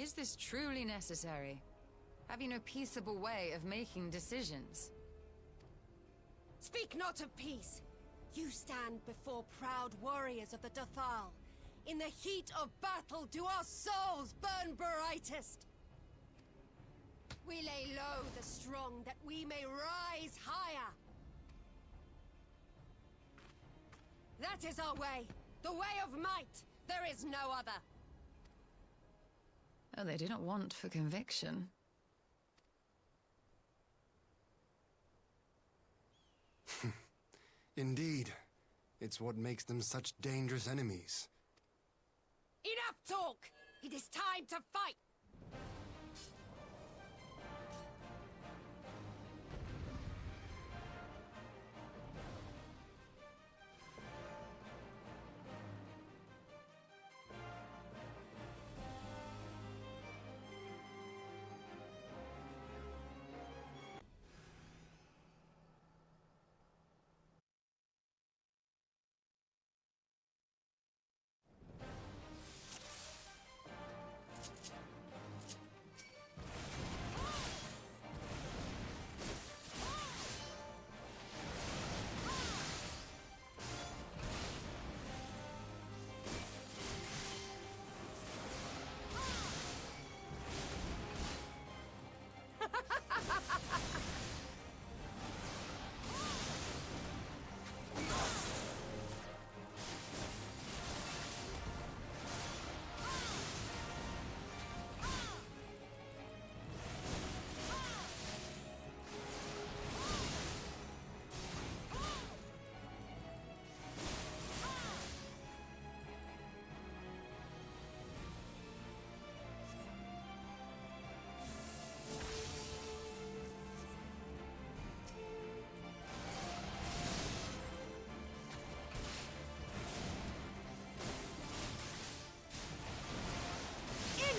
Is this truly necessary? Have you no peaceable way of making decisions? Speak not of peace! You stand before proud warriors of the Dathal. In the heat of battle do our souls burn brightest! We lay low the strong that we may rise higher! That is our way! The way of might! There is no other! Oh, they do not want for conviction. Indeed. It's what makes them such dangerous enemies. Enough talk! It is time to fight!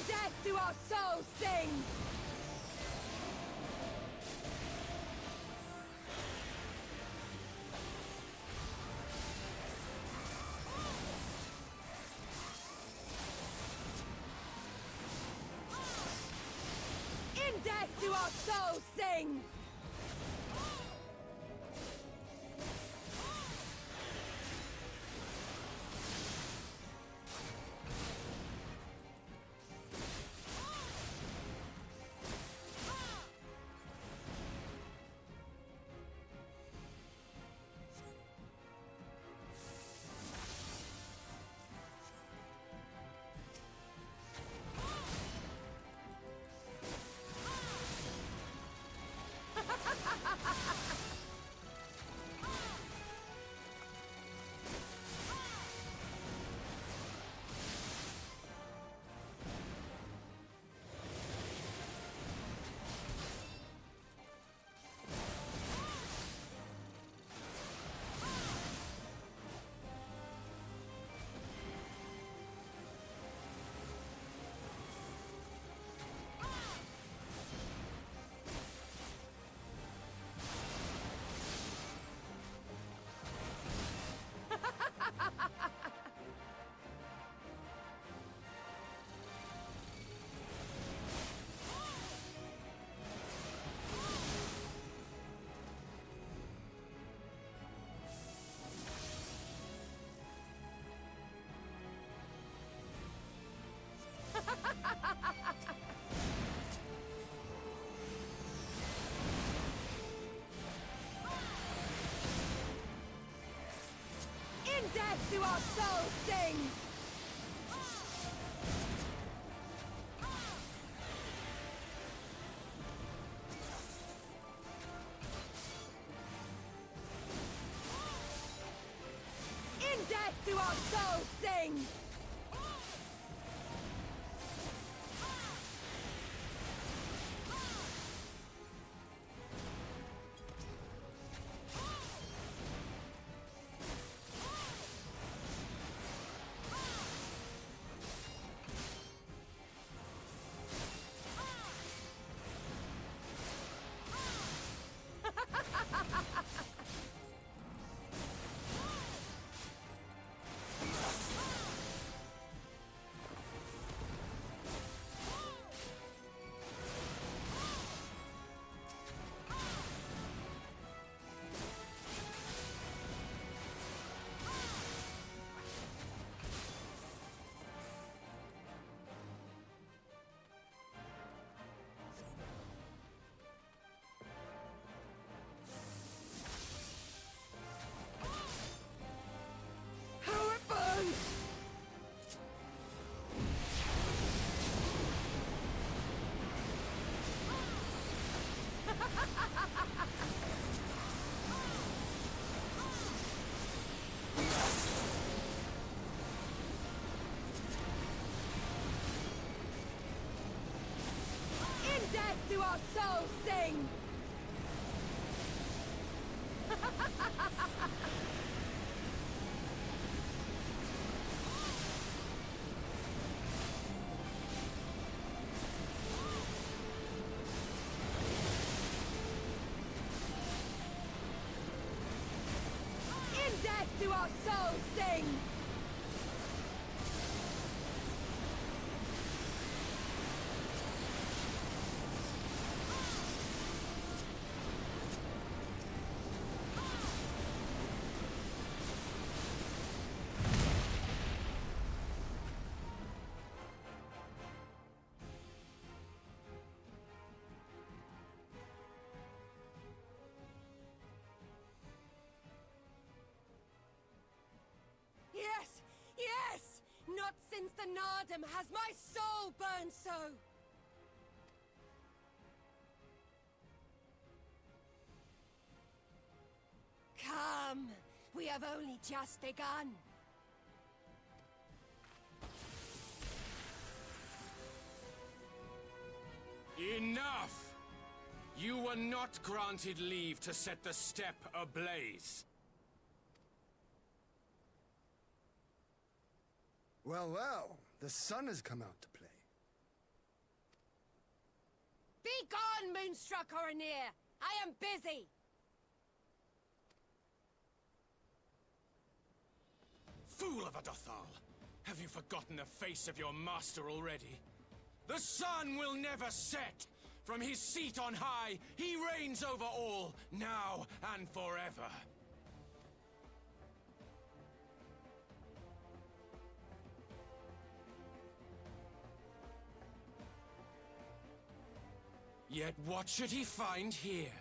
Death do our souls sing! In death do our souls sing! In death do our souls sing! In death do our souls sing! do our souls sing! In death do our souls sing! Yes! Yes! Not since the Nardum has my soul burned so! Come! We have only just begun. Enough! You were not granted leave to set the steppe ablaze. Well, well, the sun has come out to play. Be gone, Moonstruck Oronir! I am busy! Fool of a Dothal! Have you forgotten the face of your master already? The sun will never set! From his seat on high, he reigns over all, now and forever. Yet what should he find here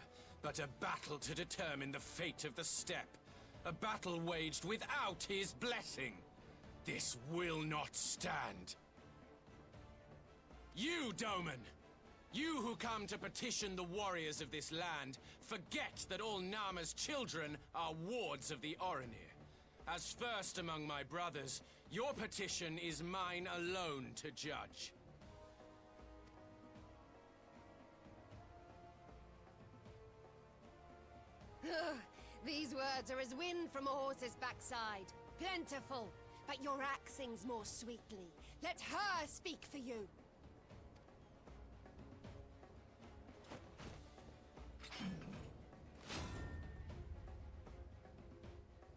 but a battle to determine the fate of the steppe? A battle waged without his blessing. This will not stand. You, Doman! You who come to petition the warriors of this land, forget that all Nama's children are wards of the Oronir. As first among my brothers, your petition is mine alone to judge. Ugh, these words are as wind from a horse's backside. Plentiful, but your axe sings more sweetly. Let her speak for you.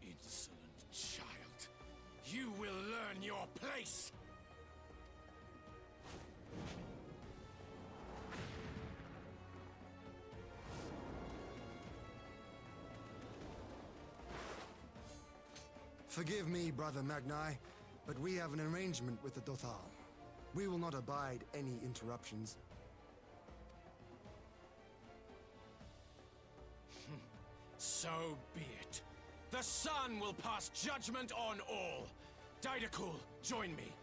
Insolent child. You will learn your place! Forgive me, Brother Magni, but we have an arrangement with the Dothal. We will not abide any interruptions. So be it. The sun will pass judgment on all. Didakul, join me.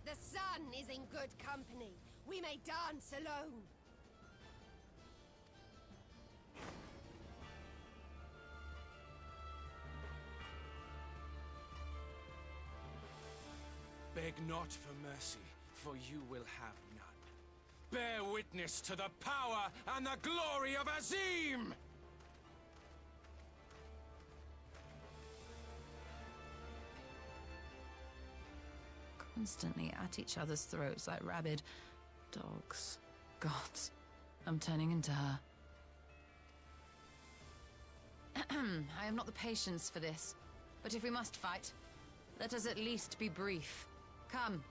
The sun is in good company. We may dance alone. Beg not for mercy, for you will have none. Bear witness to the power and the glory of Azim! Constantly at each other's throats like rabid dogs. Gods, I'm turning into her. I have not the patience for this. But if we must fight, let us at least be brief. Come.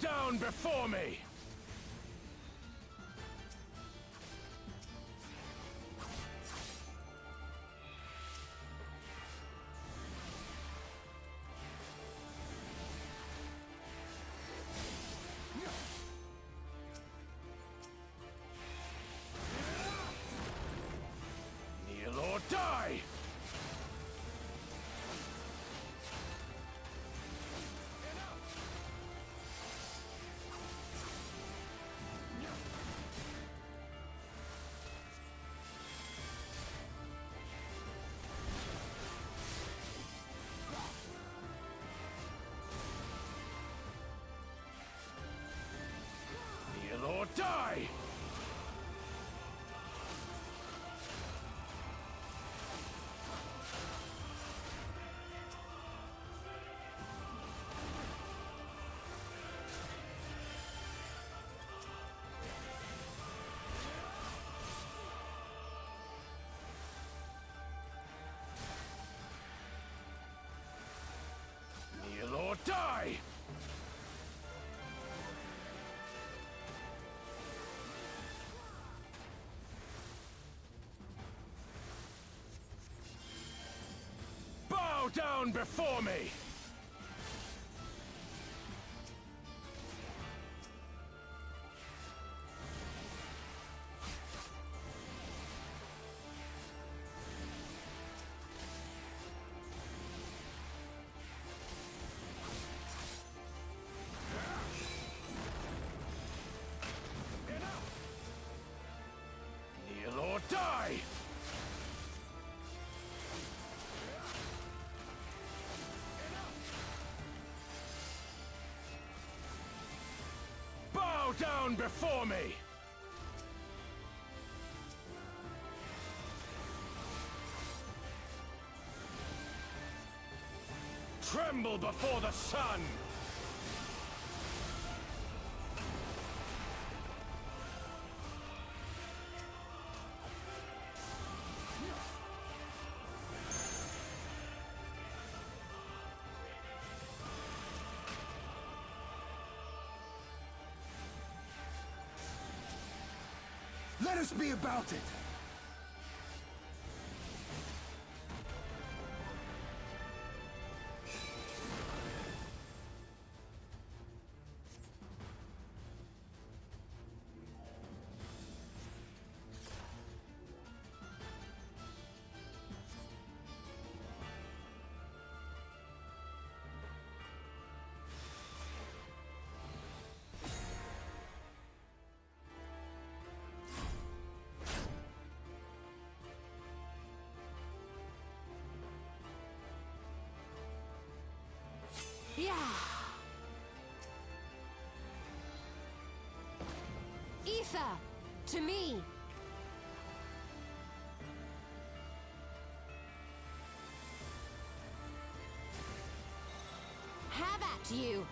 down before me! Kneel or die! Kneel or die! Kneel or die! Bow down before me! Kneel or die! Bow down before me! Tremble before the sun! Let us be about it! Yeah. Ether, to me. Have at you.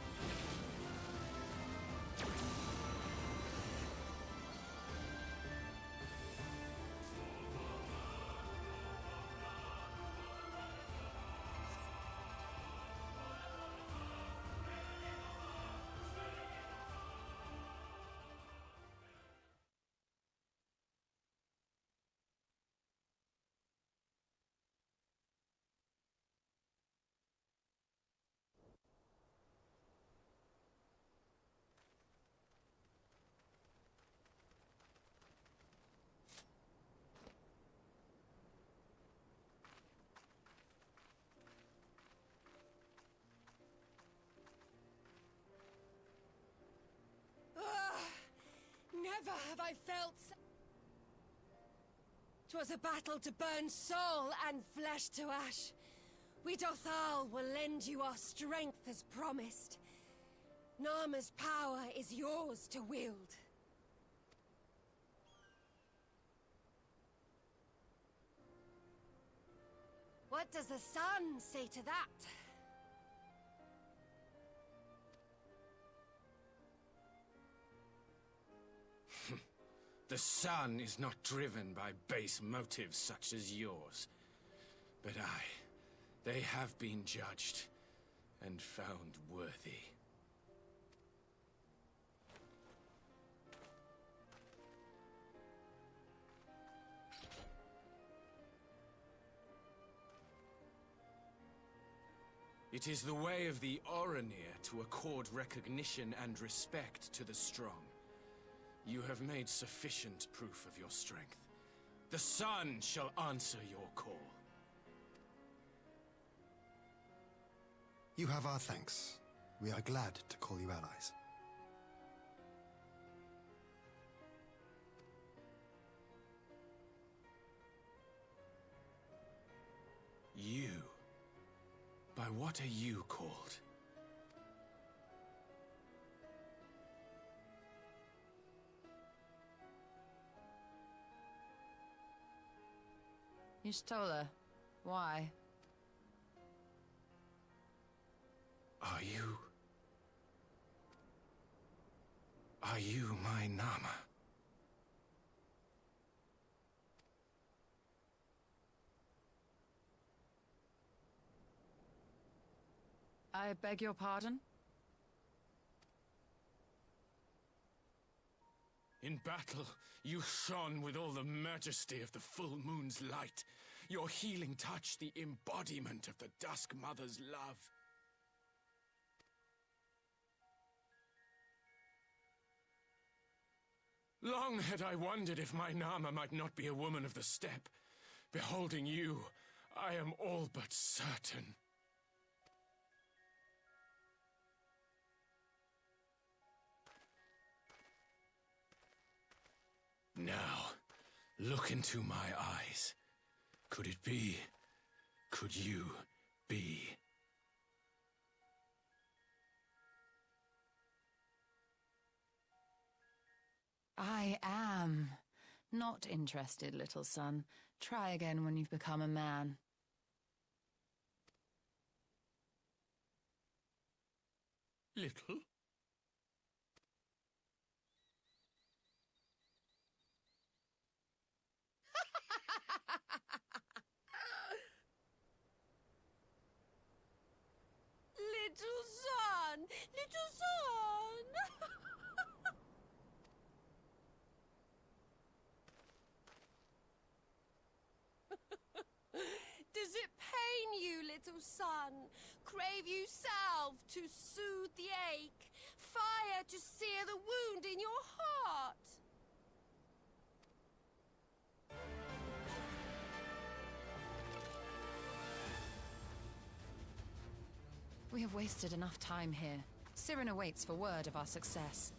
Never have I felt... 'Twas a battle to burn soul and flesh to ash. We Dothal will lend you our strength as promised. Narma's power is yours to wield. What does the sun say to that? The sun is not driven by base motives such as yours. But they have been judged and found worthy. It is the way of the Oranir to accord recognition and respect to the strong. You have made sufficient proof of your strength. The sun shall answer your call. You have our thanks. We are glad to call you allies. You? By what are you called? Y'shtola. Why? Are you my Nama? I beg your pardon? In battle, you shone with all the majesty of the full moon's light. Your healing touch, the embodiment of the Dusk Mother's love. Long had I wondered if my Nama might not be a woman of the steppe. Beholding you, I am all but certain. Now, look into my eyes. Could it be? Could you be? I am not interested, little son. Try again when you've become a man. Little? Little son! Little son! Does it pain you, little son? Crave you salve to soothe the ache? Fire to sear the wound in your heart? We have wasted enough time here. Siren awaits for word of our success.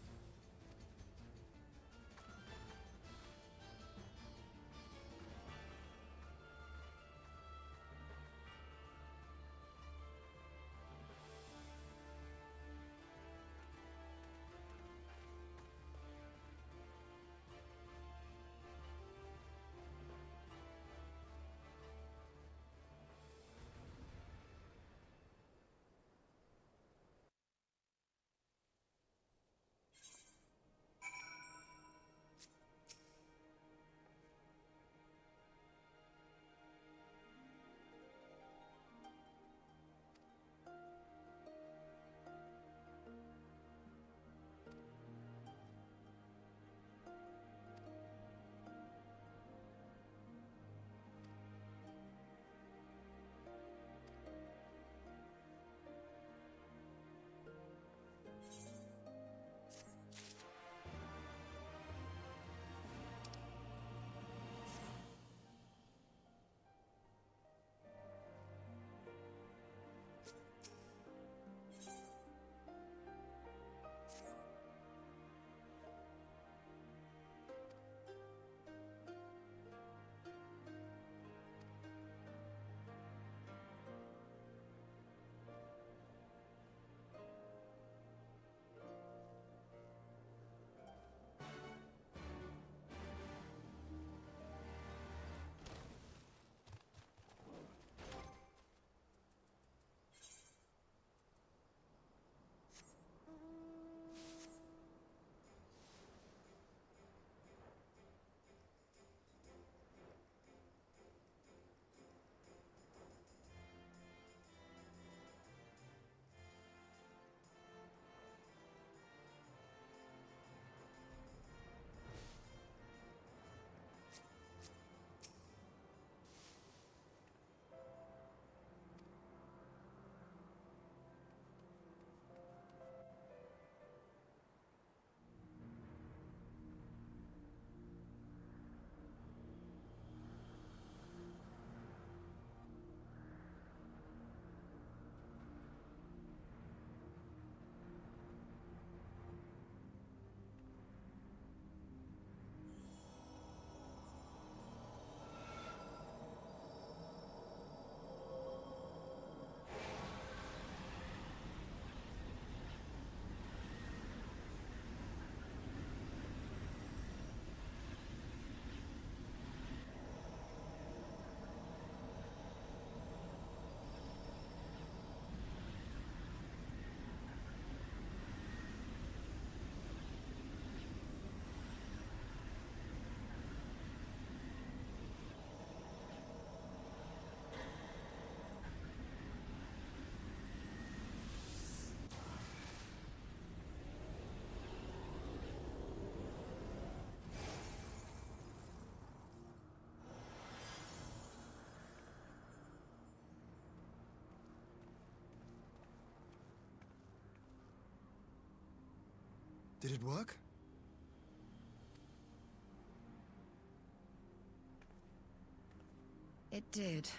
Did it work? It did.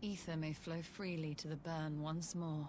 Ether may flow freely to the burn once more.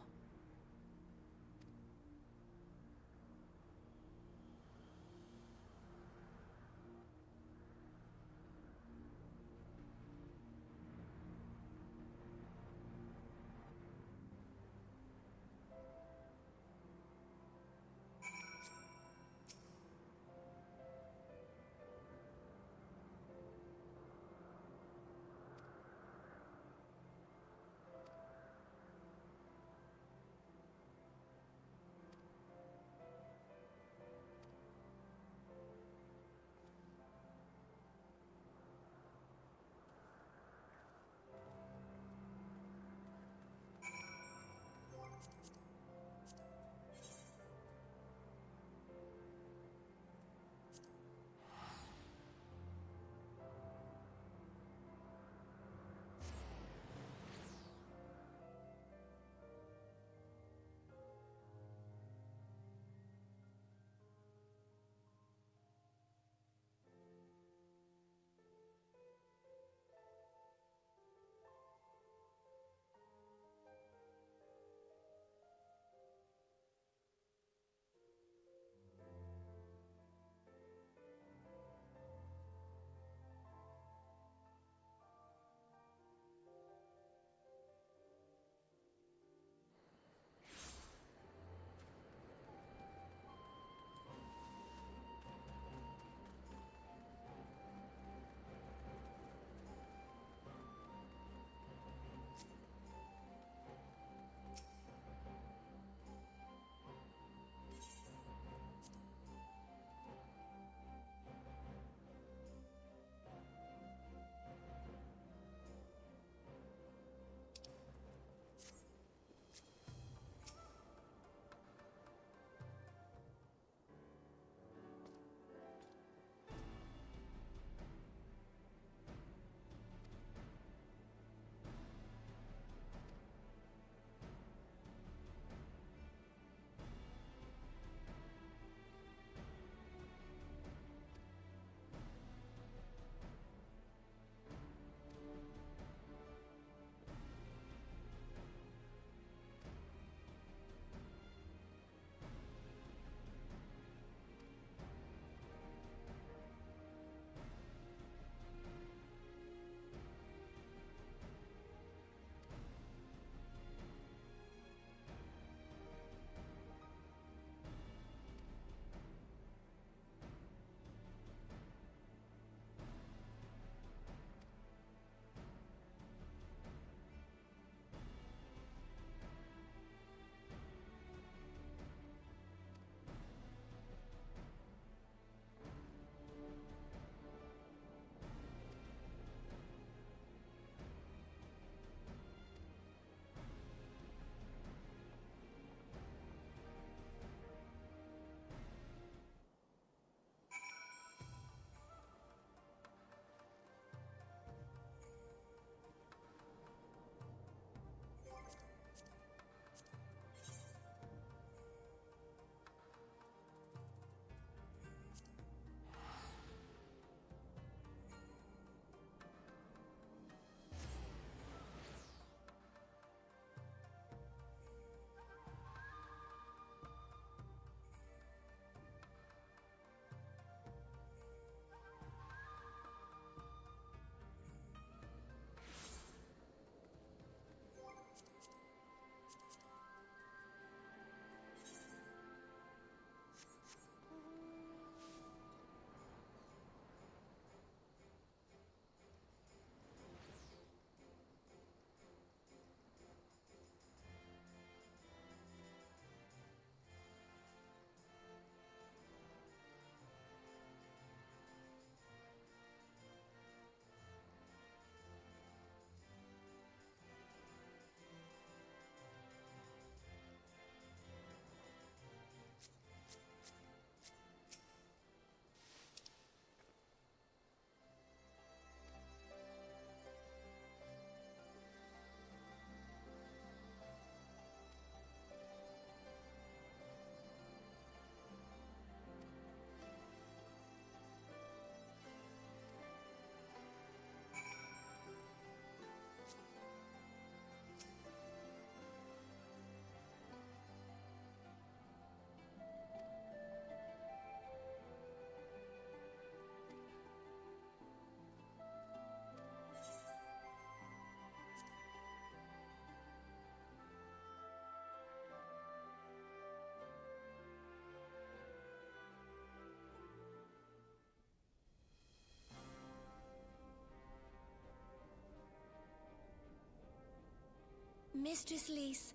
Mistress Lys,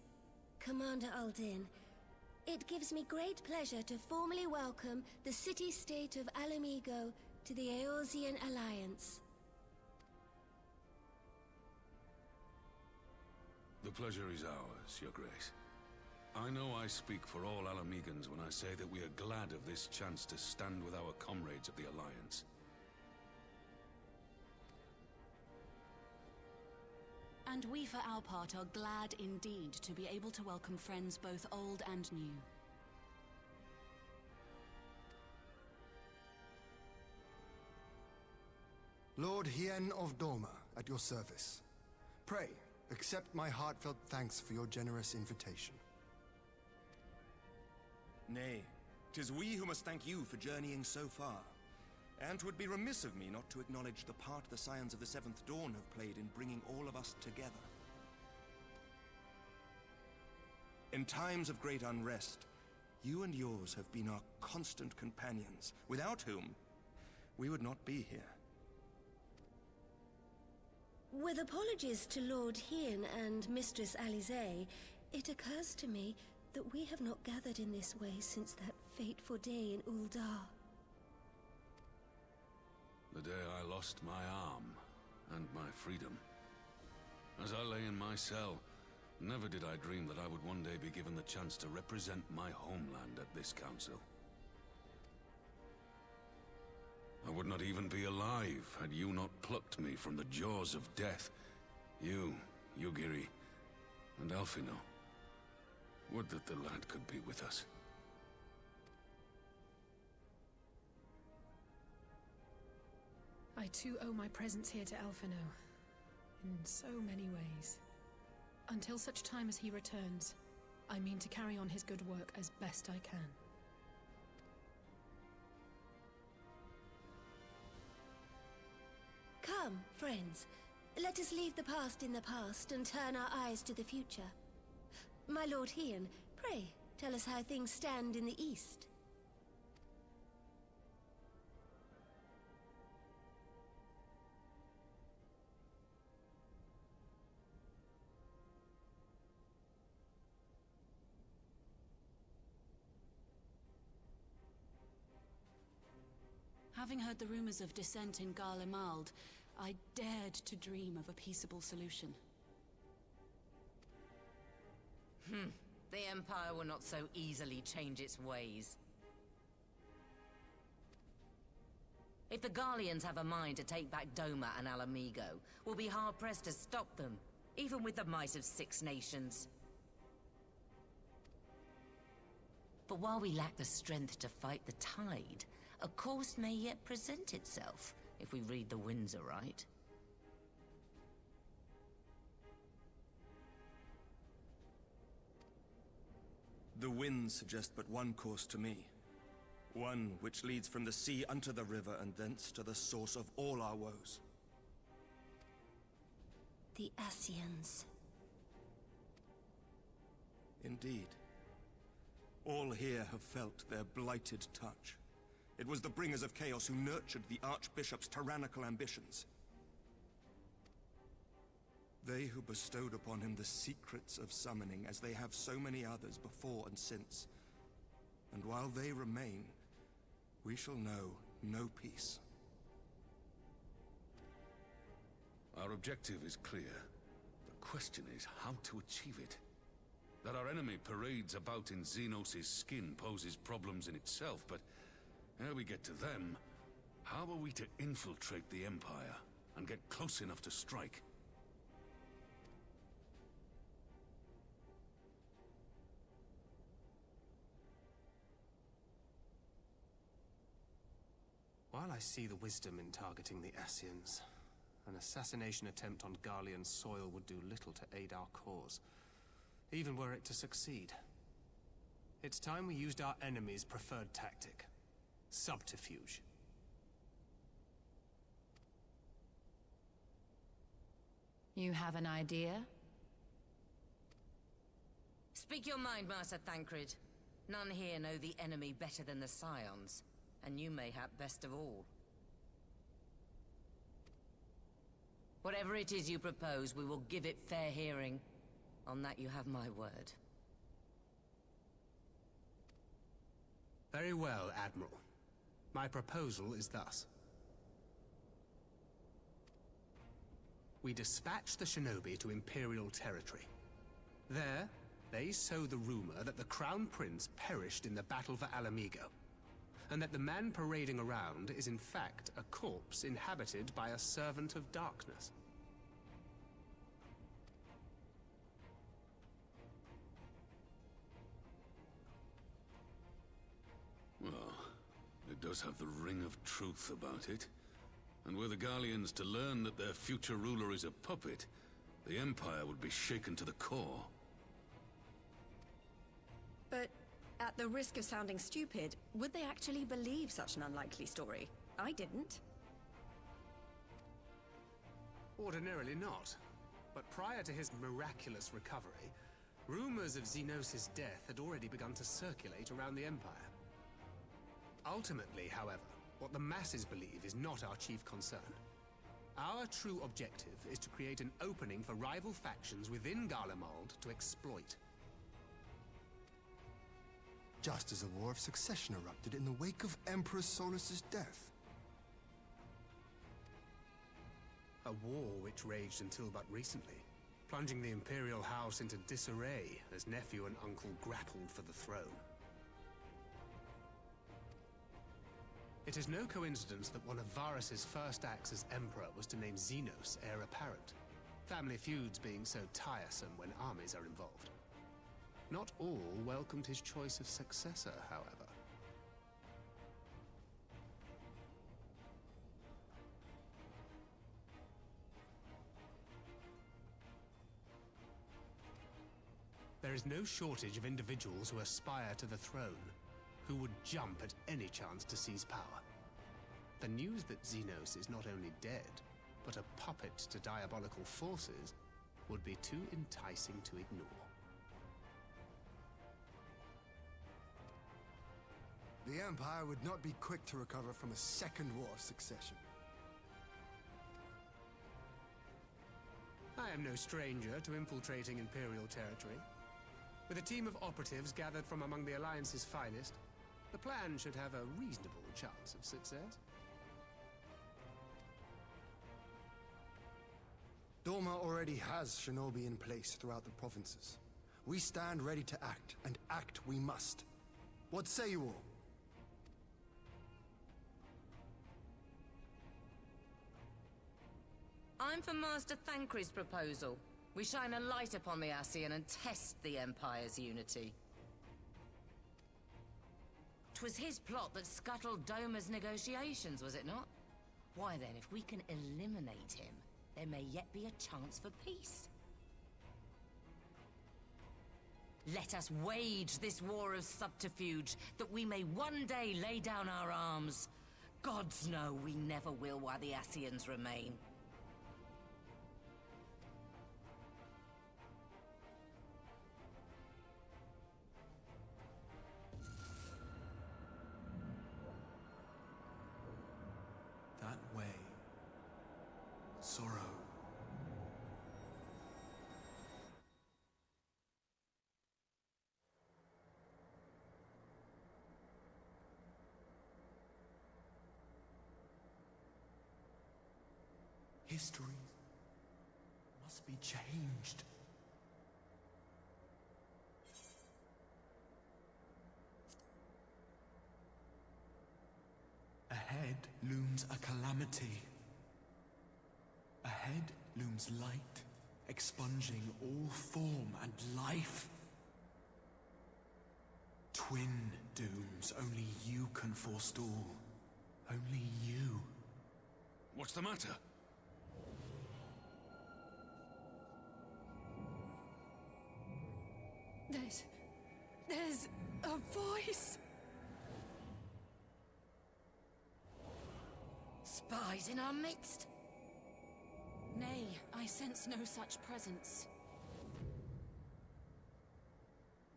Commander Aldin, it gives me great pleasure to formally welcome the city-state of Alamigo to the Eorzean Alliance. The pleasure is ours, Your Grace. I know I speak for all Alamegans when I say that we are glad of this chance to stand with our comrades of the Alliance. And we, for our part, are glad indeed to be able to welcome friends both old and new. Lord Hien of Doma, at your service. Pray, accept my heartfelt thanks for your generous invitation. Nay, 'tis we who must thank you for journeying so far. And 'twould be remiss of me not to acknowledge the part the Scions of the Seventh Dawn have played in bringing all of us together. In times of great unrest, you and yours have been our constant companions, without whom we would not be here. With apologies to Lord Hien and Mistress Alisaie, it occurs to me that we have not gathered in this way since that fateful day in Uldar. The day I lost my arm and my freedom. As I lay in my cell, never did I dream that I would one day be given the chance to represent my homeland at this council. I would not even be alive had you not plucked me from the jaws of death. You, Yugiri, and Alphino. Would that the lad could be with us. I too owe my presence here to Alphino, in so many ways. Until such time as he returns, I mean to carry on his good work as best I can. Come, friends. Let us leave the past in the past and turn our eyes to the future. My Lord Hien, pray, tell us how things stand in the East. Having heard the rumors of dissent in Garlemald, I dared to dream of a peaceable solution. The Empire will not so easily change its ways. If the Garleans have a mind to take back Doma and Alamigo, we'll be hard-pressed to stop them, even with the might of 6 nations. But while we lack the strength to fight the tide, a course may yet present itself, if we read the winds aright. The winds suggest but one course to me. One which leads from the sea unto the river and thence to the source of all our woes. The Ascians. Indeed. All here have felt their blighted touch. It was the bringers of chaos who nurtured the Archbishop's tyrannical ambitions. They who bestowed upon him the secrets of summoning, as they have so many others before and since. And while they remain, we shall know no peace. Our objective is clear. The question is how to achieve it. That our enemy parades about in Xenos' skin poses problems in itself, but ere we get to them, how are we to infiltrate the Empire and get close enough to strike? While I see the wisdom in targeting the Ascians, an assassination attempt on Garlean soil would do little to aid our cause, even were it to succeed. It's time we used our enemy's preferred tactic. Subterfuge. You have an idea? Speak your mind, Master Thancred. None here know the enemy better than the Scions, and you mayhap best of all. Whatever it is you propose, we will give it fair hearing. On that you have my word. Very well, Admiral. My proposal is thus. We dispatch the shinobi to Imperial territory. There, they sow the rumor that the Crown Prince perished in the battle for Alamigo, and that the man parading around is in fact a corpse inhabited by a servant of darkness. Well, it does have the ring of truth about it. And were the Garleans to learn that their future ruler is a puppet, the Empire would be shaken to the core. But at the risk of sounding stupid, would they actually believe such an unlikely story? I didn't. Ordinarily not. But prior to his miraculous recovery, rumors of Xenos' death had already begun to circulate around the Empire. Ultimately, however, what the masses believe is not our chief concern. Our true objective is to create an opening for rival factions within Garlemald to exploit. Just as a war of succession erupted in the wake of Emperor Solus's death. A war which raged until but recently, plunging the Imperial House into disarray as nephew and uncle grappled for the throne. It is no coincidence that one of Varus's first acts as Emperor was to name Xenos heir apparent, family feuds being so tiresome when armies are involved. Not all welcomed his choice of successor, however. There is no shortage of individuals who aspire to the throne, who would jump at any chance to seize power. The news that Xenos is not only dead, but a puppet to diabolical forces, would be too enticing to ignore. The Empire would not be quick to recover from a second war of succession. I am no stranger to infiltrating Imperial territory. With a team of operatives gathered from among the Alliance's finest, the plan should have a reasonable chance of success. Doma already has shinobi in place throughout the provinces. We stand ready to act, and act we must. What say you all? I'm for Master Thancred's proposal. We shine a light upon the Ascian and test the Empire's unity. 'Twas his plot that scuttled Doma's negotiations, was it not? Why then, if we can eliminate him, there may yet be a chance for peace. Let us wage this war of subterfuge, that we may one day lay down our arms. Gods know we never will while the Ascians remain. That way. Sorrow. History must be changed. Ahead looms a calamity. Ahead looms light, expunging all form and life. Twin dooms only you can forestall. Only you. What's the matter? There's a voice. Spies in our midst? Nay, I sense no such presence.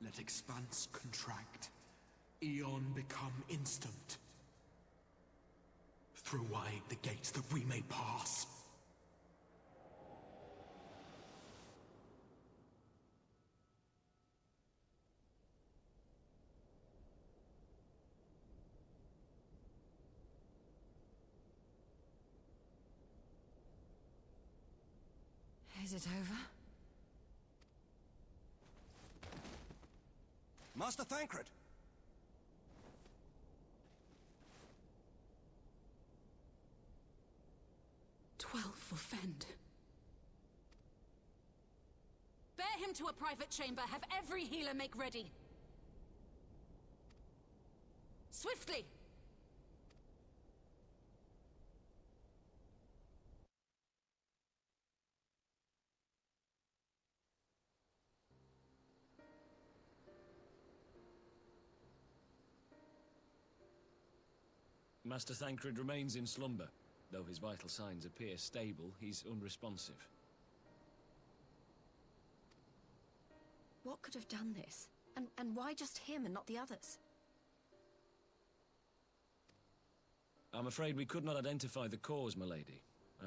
Let expanse contract. Eon become instant. Throw wide the gates that we may pass. Is it over? Master Thancred! 12 for Fend. Bear him to a private chamber. Have every healer make ready. Swiftly! Master Thancred remains in slumber. Though his vital signs appear stable, he's unresponsive. What could have done this? And why just him and not the others? I'm afraid we could not identify the cause, my lady.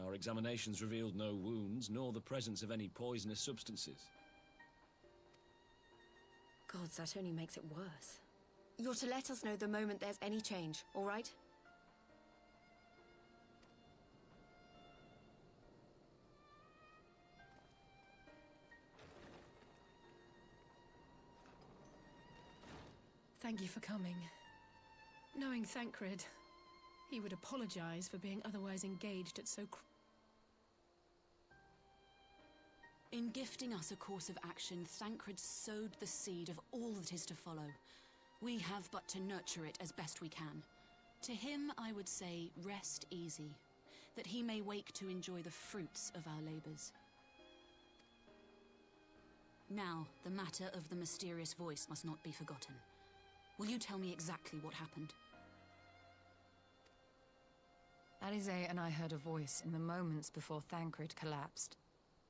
Our examinations revealed no wounds, nor the presence of any poisonous substances. Gods, that only makes it worse. You're to let us know the moment there's any change, all right? Thank you for coming. Knowing Thancred, he would apologize for being otherwise engaged at so In gifting us a course of action, Thancred sowed the seed of all that is to follow. We have but to nurture it as best we can. To him, I would say, rest easy, that he may wake to enjoy the fruits of our labors. Now, the matter of the mysterious voice must not be forgotten. Will you tell me exactly what happened? Alisaie and I heard a voice in the moments before Thancred collapsed.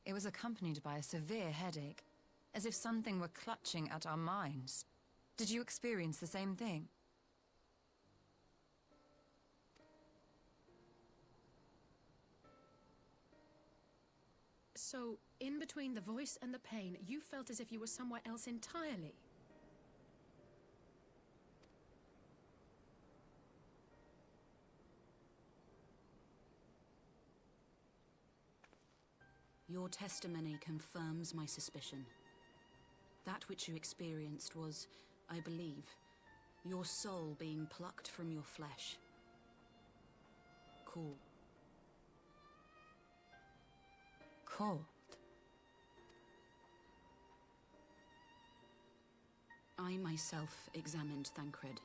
It was accompanied by a severe headache, as if something were clutching at our minds. Did you experience the same thing? So, in between the voice and the pain, you felt as if you were somewhere else entirely. Your testimony confirms my suspicion. That which you experienced was, I believe, your soul being plucked from your flesh. Called. Called? I myself examined Thancred.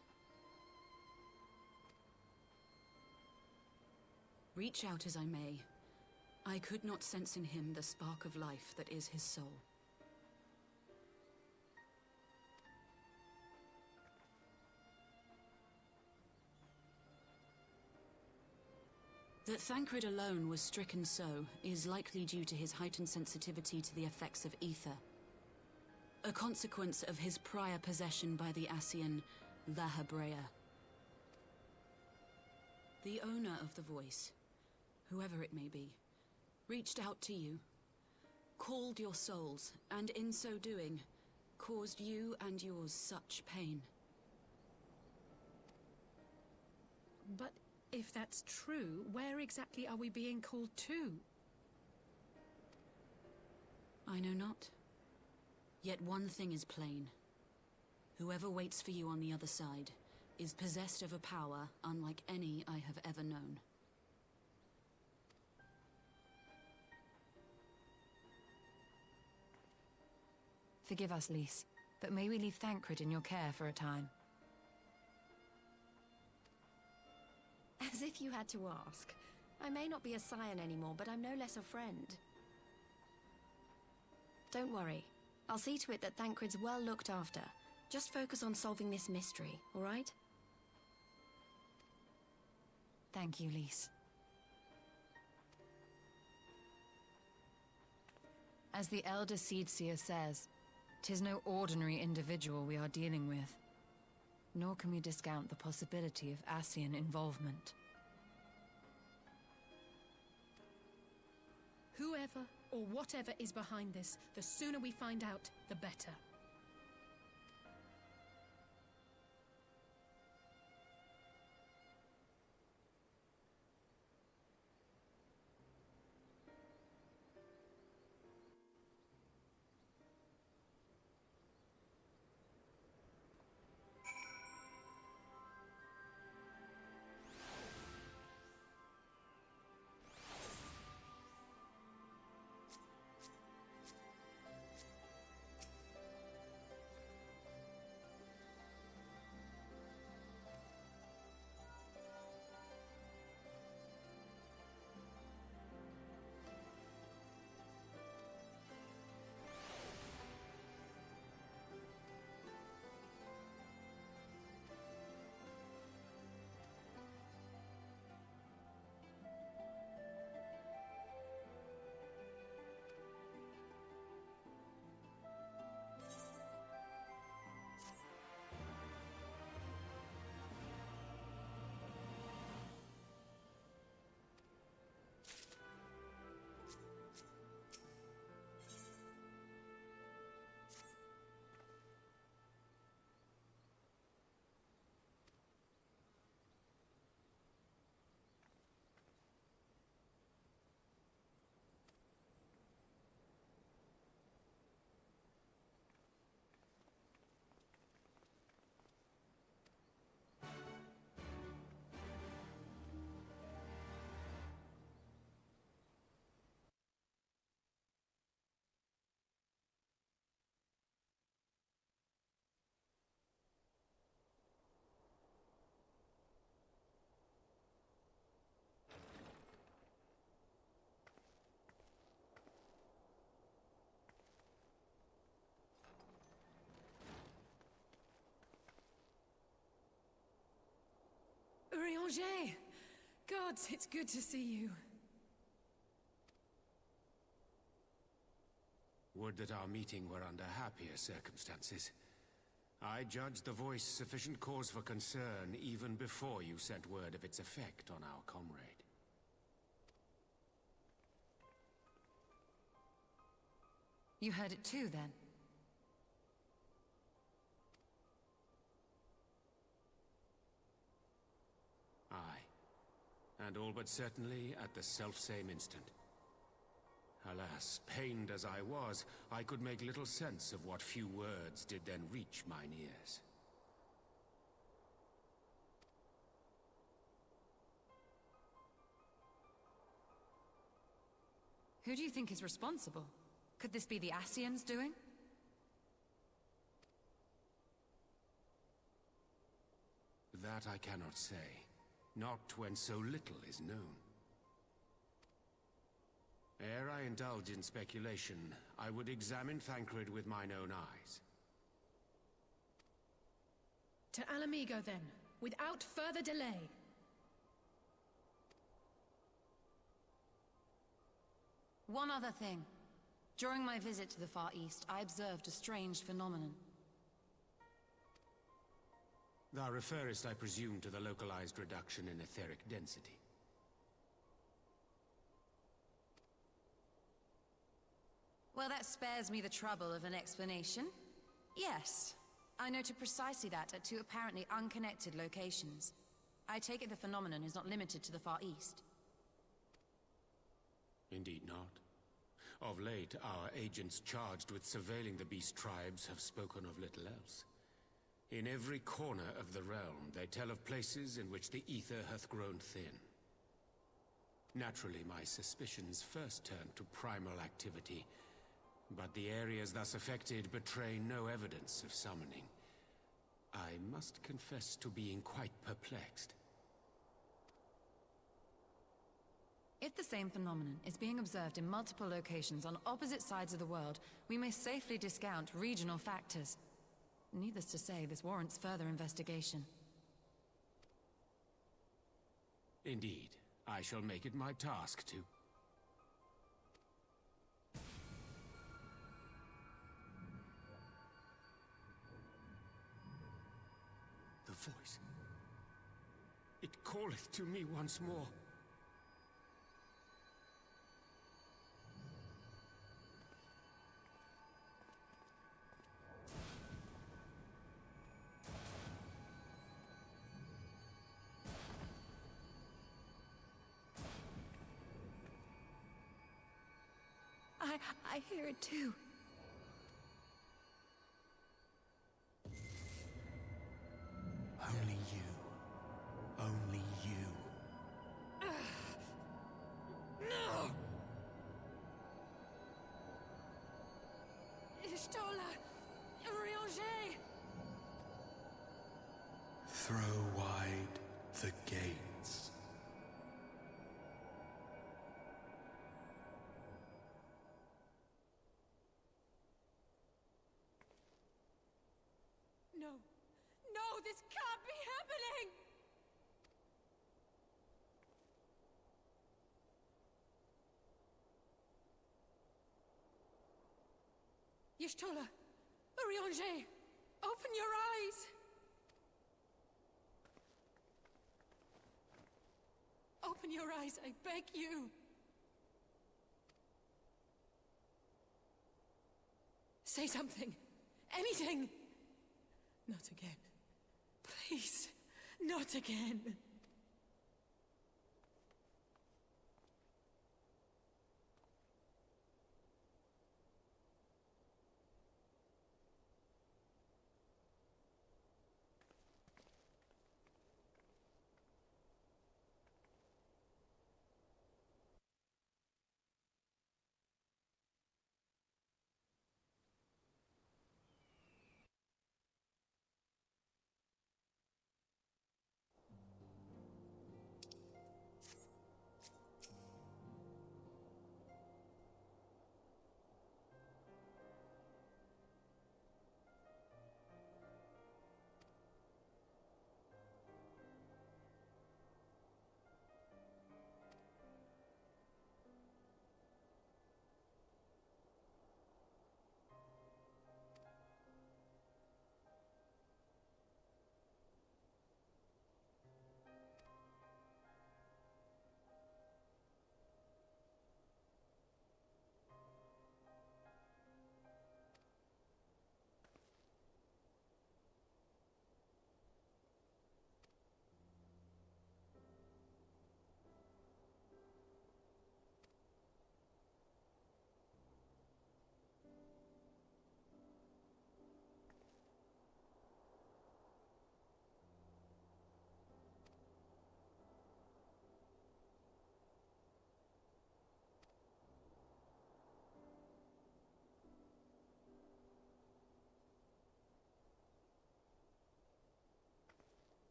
Reach out as I may, I could not sense in him the spark of life that is his soul. That Thancred alone was stricken so is likely due to his heightened sensitivity to the effects of ether, a consequence of his prior possession by the Ascian La Hebrea. The owner of the voice, whoever it may be, reached out to you, called your souls, and in so doing, caused you and yours such pain. But if that's true, where exactly are we being called to? I know not. Yet one thing is plain. Whoever waits for you on the other side is possessed of a power unlike any I have ever known. Forgive us, Lys, but may we leave Thancred in your care for a time? As if you had to ask. I may not be a scion anymore, but I'm no less a friend. Don't worry. I'll see to it that Thancred's well looked after. Just focus on solving this mystery, all right? Thank you, Lys. As the Elder Seedseer says, 'tis no ordinary individual we are dealing with. Nor can we discount the possibility of Ascian involvement. Whoever or whatever is behind this, the sooner we find out, the better. Urianger! Gods, it's good to see you. Would that our meeting were under happier circumstances. I judged the voice sufficient cause for concern even before you sent word of its effect on our comrade. You heard it too, then? Aye. And all but certainly at the selfsame instant. Alas, pained as I was, I could make little sense of what few words did then reach mine ears. Who do you think is responsible? Could this be the Ascians doing? That I cannot say. Not when so little is known. Ere I indulge in speculation, I would examine Thancred with mine own eyes. To Alamigo, then, without further delay. One other thing. During my visit to the Far East, I observed a strange phenomenon. Thou referrest, I presume, to the localized reduction in etheric density. Well, that spares me the trouble of an explanation. Yes, I noted precisely that at two apparently unconnected locations. I take it the phenomenon is not limited to the Far East. Indeed not. Of late, our agents charged with surveilling the beast tribes have spoken of little else. In every corner of the realm, they tell of places in which the ether hath grown thin. Naturally, my suspicions first turned to primal activity, but the areas thus affected betray no evidence of summoning. I must confess to being quite perplexed. If the same phenomenon is being observed in multiple locations on opposite sides of the world, we may safely discount regional factors. Needless to say, this warrants further investigation. Indeed, I shall make it my task to. The voice. It calleth to me once more. I hear it too. Only you. Only you. No! Ishtola! Urianger! Throw wide the gates. No! No, this can't be happening! Y'shtola! Urianger! Open your eyes! Open your eyes, I beg you! Say something! Anything! Not again. Please, not again.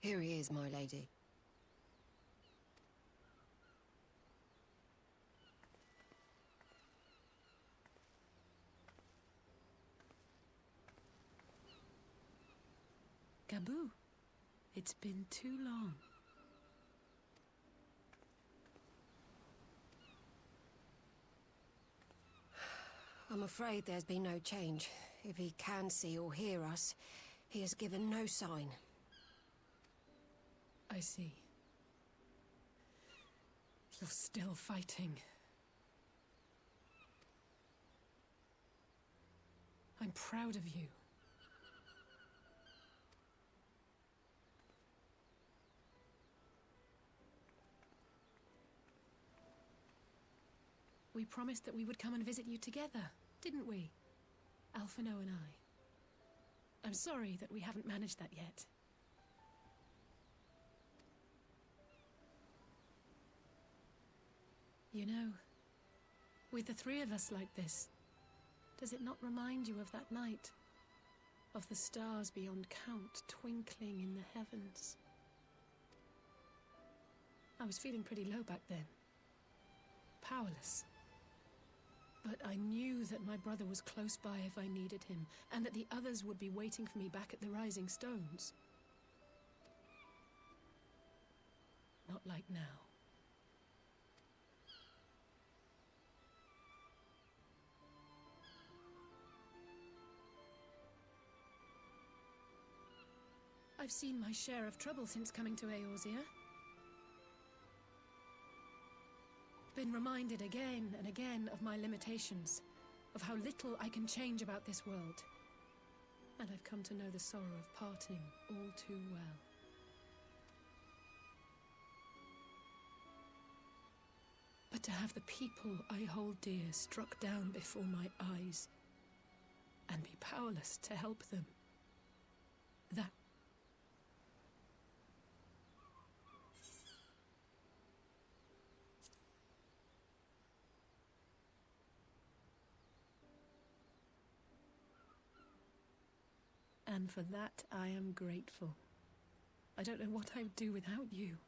Here he is, my lady. Gabu, it's been too long. I'm afraid there's been no change. If he can see or hear us, he has given no sign. I see. You're still fighting. I'm proud of you. We promised that we would come and visit you together, didn't we? Alphino and I. I'm sorry that we haven't managed that yet. You know, with the three of us like this, does it not remind you of that night? Of the stars beyond count twinkling in the heavens? I was feeling pretty low back then. Powerless. But I knew that my brother was close by if I needed him, and that the others would be waiting for me back at the Rising Stones. Not like now. I've seen my share of trouble since coming to Eorzea. Been reminded again and again of my limitations, of how little I can change about this world. And I've come to know the sorrow of parting all too well. But to have the people I hold dear struck down before my eyes, and be powerless to help them, that... And for that, I am grateful. I don't know what I would do without you.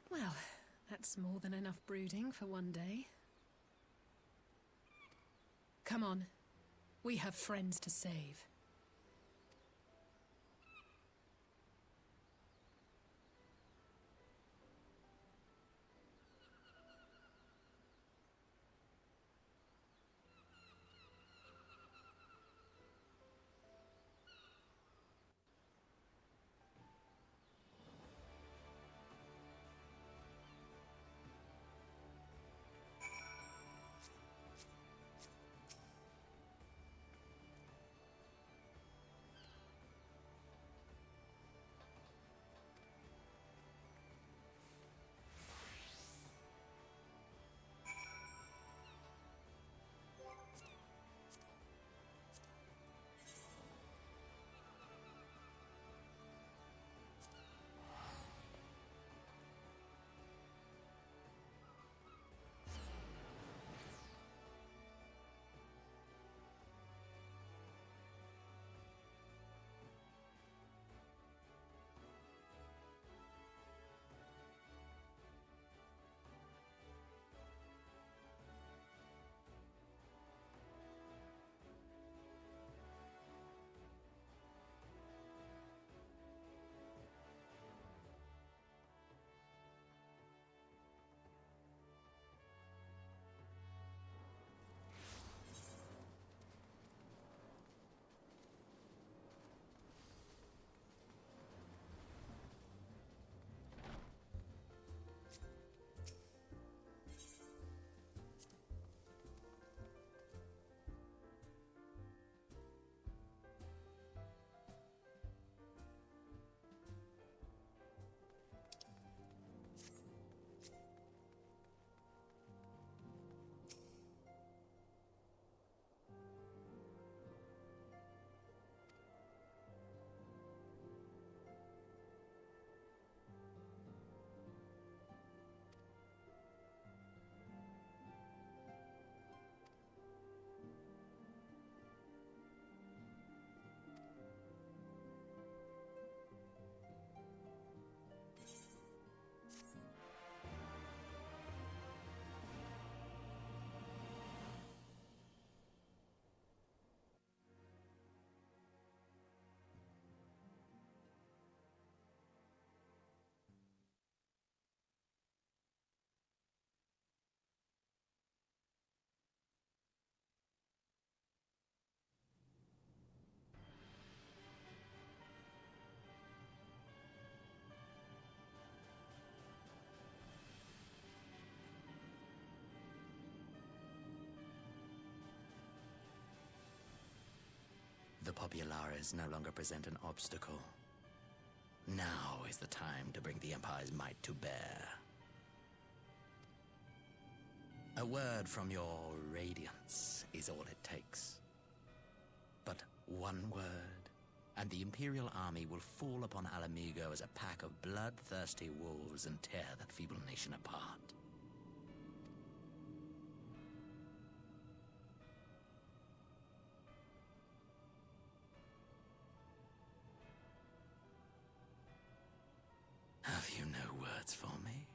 Well, that's more than enough brooding for one day. Come on. We have friends to save. The populares no longer present an obstacle. Now is the time to bring the Empire's might to bear. A word from your Radiance is all it takes. But one word, and the Imperial army will fall upon Alamigo as a pack of bloodthirsty wolves and tear that feeble nation apart. Have you no words for me?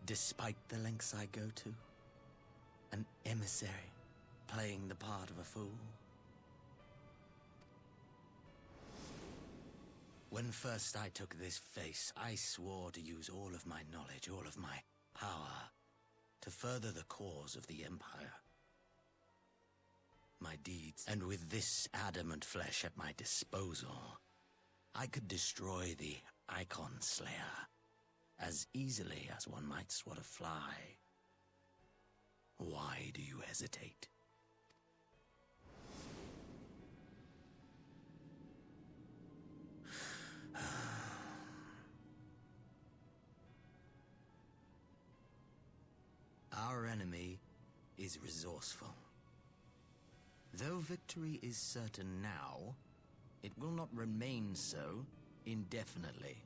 Despite the lengths I go to, an emissary playing the part of a fool. When first I took this face, I swore to use all of my knowledge, all of my power, to further the cause of the Empire. My deeds, and with this adamant flesh at my disposal, I could destroy the Icon Slayer as easily as one might swat a fly. Why do you hesitate? Our enemy is resourceful. Though victory is certain now, it will not remain so indefinitely.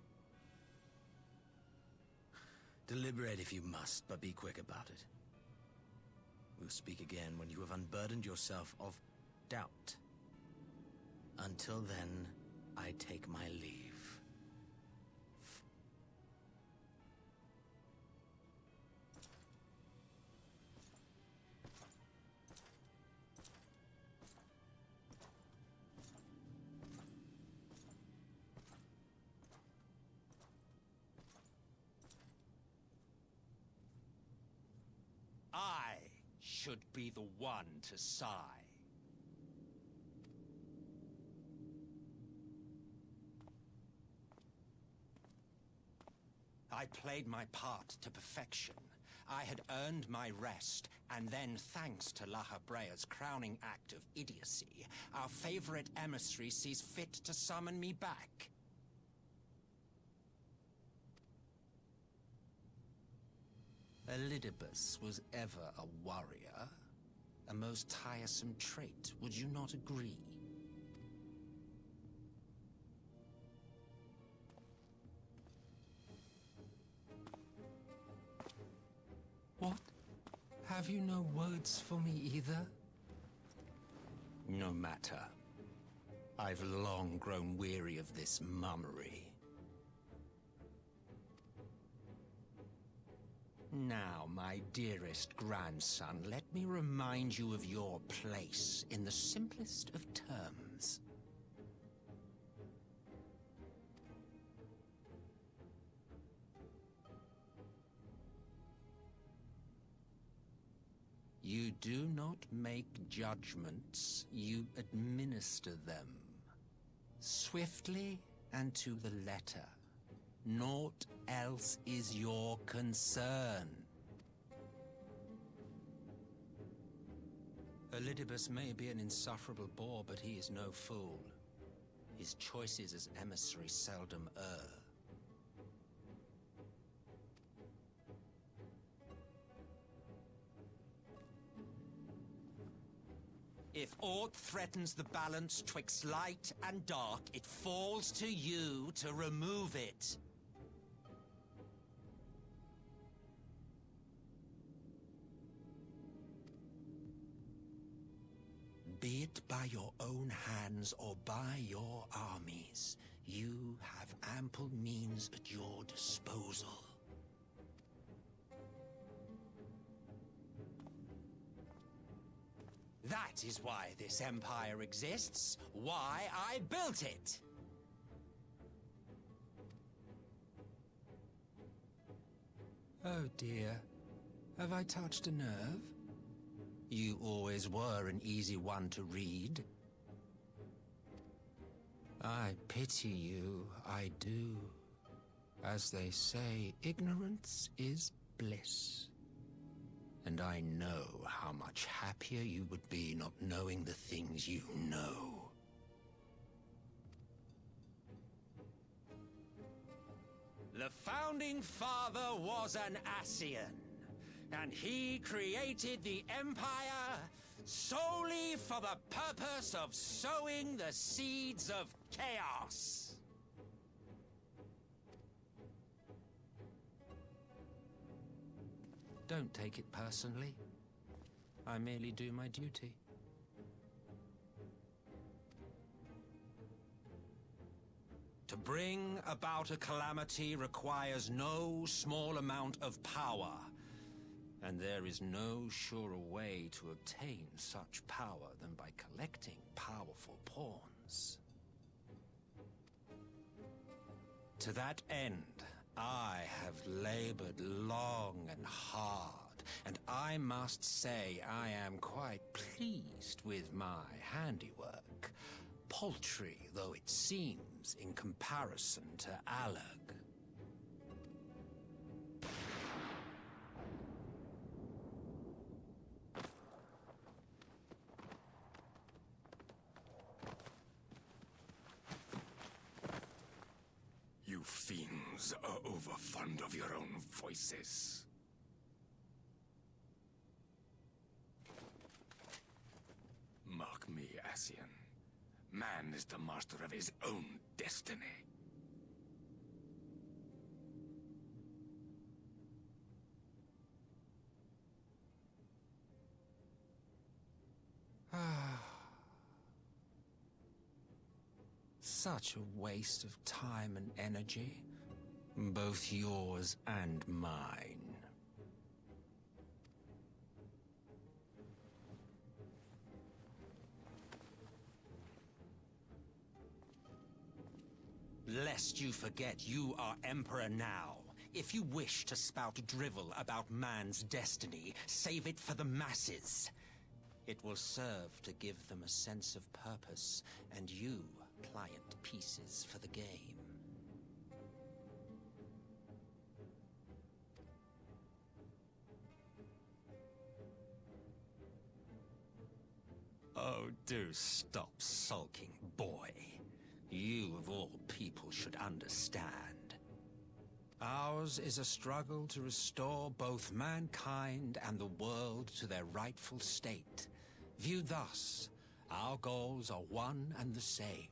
Deliberate if you must, but be quick about it. We'll speak again when you have unburdened yourself of doubt. Until then, I take my leave. I should be the one to sigh. I played my part to perfection. I had earned my rest, and then, thanks to La Habrea's crowning act of idiocy, our favorite emissary sees fit to summon me back. Elidibus was ever a warrior. A most tiresome trait, would you not agree? What? Have you no words for me either? No matter. I've long grown weary of this mummery. Now, my dearest grandson, let me remind you of your place in the simplest of terms. You do not make judgments, you administer them. Swiftly and to the letter. Naught else is your concern. Elidibus may be an insufferable bore, but he is no fool. His choices as emissary seldom err. If aught threatens the balance twixt light and dark, it falls to you to remove it. Be it by your own hands or by your armies, you have ample means at your disposal. That is why this empire exists, why I built it! Oh dear, have I touched a nerve? You always were an easy one to read. I pity you, I do. As they say, ignorance is bliss. And I know how much happier you would be not knowing the things you know. The Founding Father was an Ascian, and he created the Empire solely for the purpose of sowing the seeds of chaos. Don't take it personally. I merely do my duty. To bring about a calamity requires no small amount of power, and there is no surer way to obtain such power than by collecting powerful pawns. To that end, I have labored long and hard, and I must say I am quite pleased with my handiwork, paltry though it seems in comparison to Alag. You fiends are overfond of your own voices. Mark me, Ascian. Man is the master of his own destiny. Such a waste of time and energy, both yours and mine. Lest you forget you are Emperor now. If you wish to spout drivel about man's destiny, save it for the masses. It will serve to give them a sense of purpose, and you pliant pieces for the game. Oh, do stop sulking, boy. You, of all people, should understand. Ours is a struggle to restore both mankind and the world to their rightful state. Viewed thus, our goals are one and the same.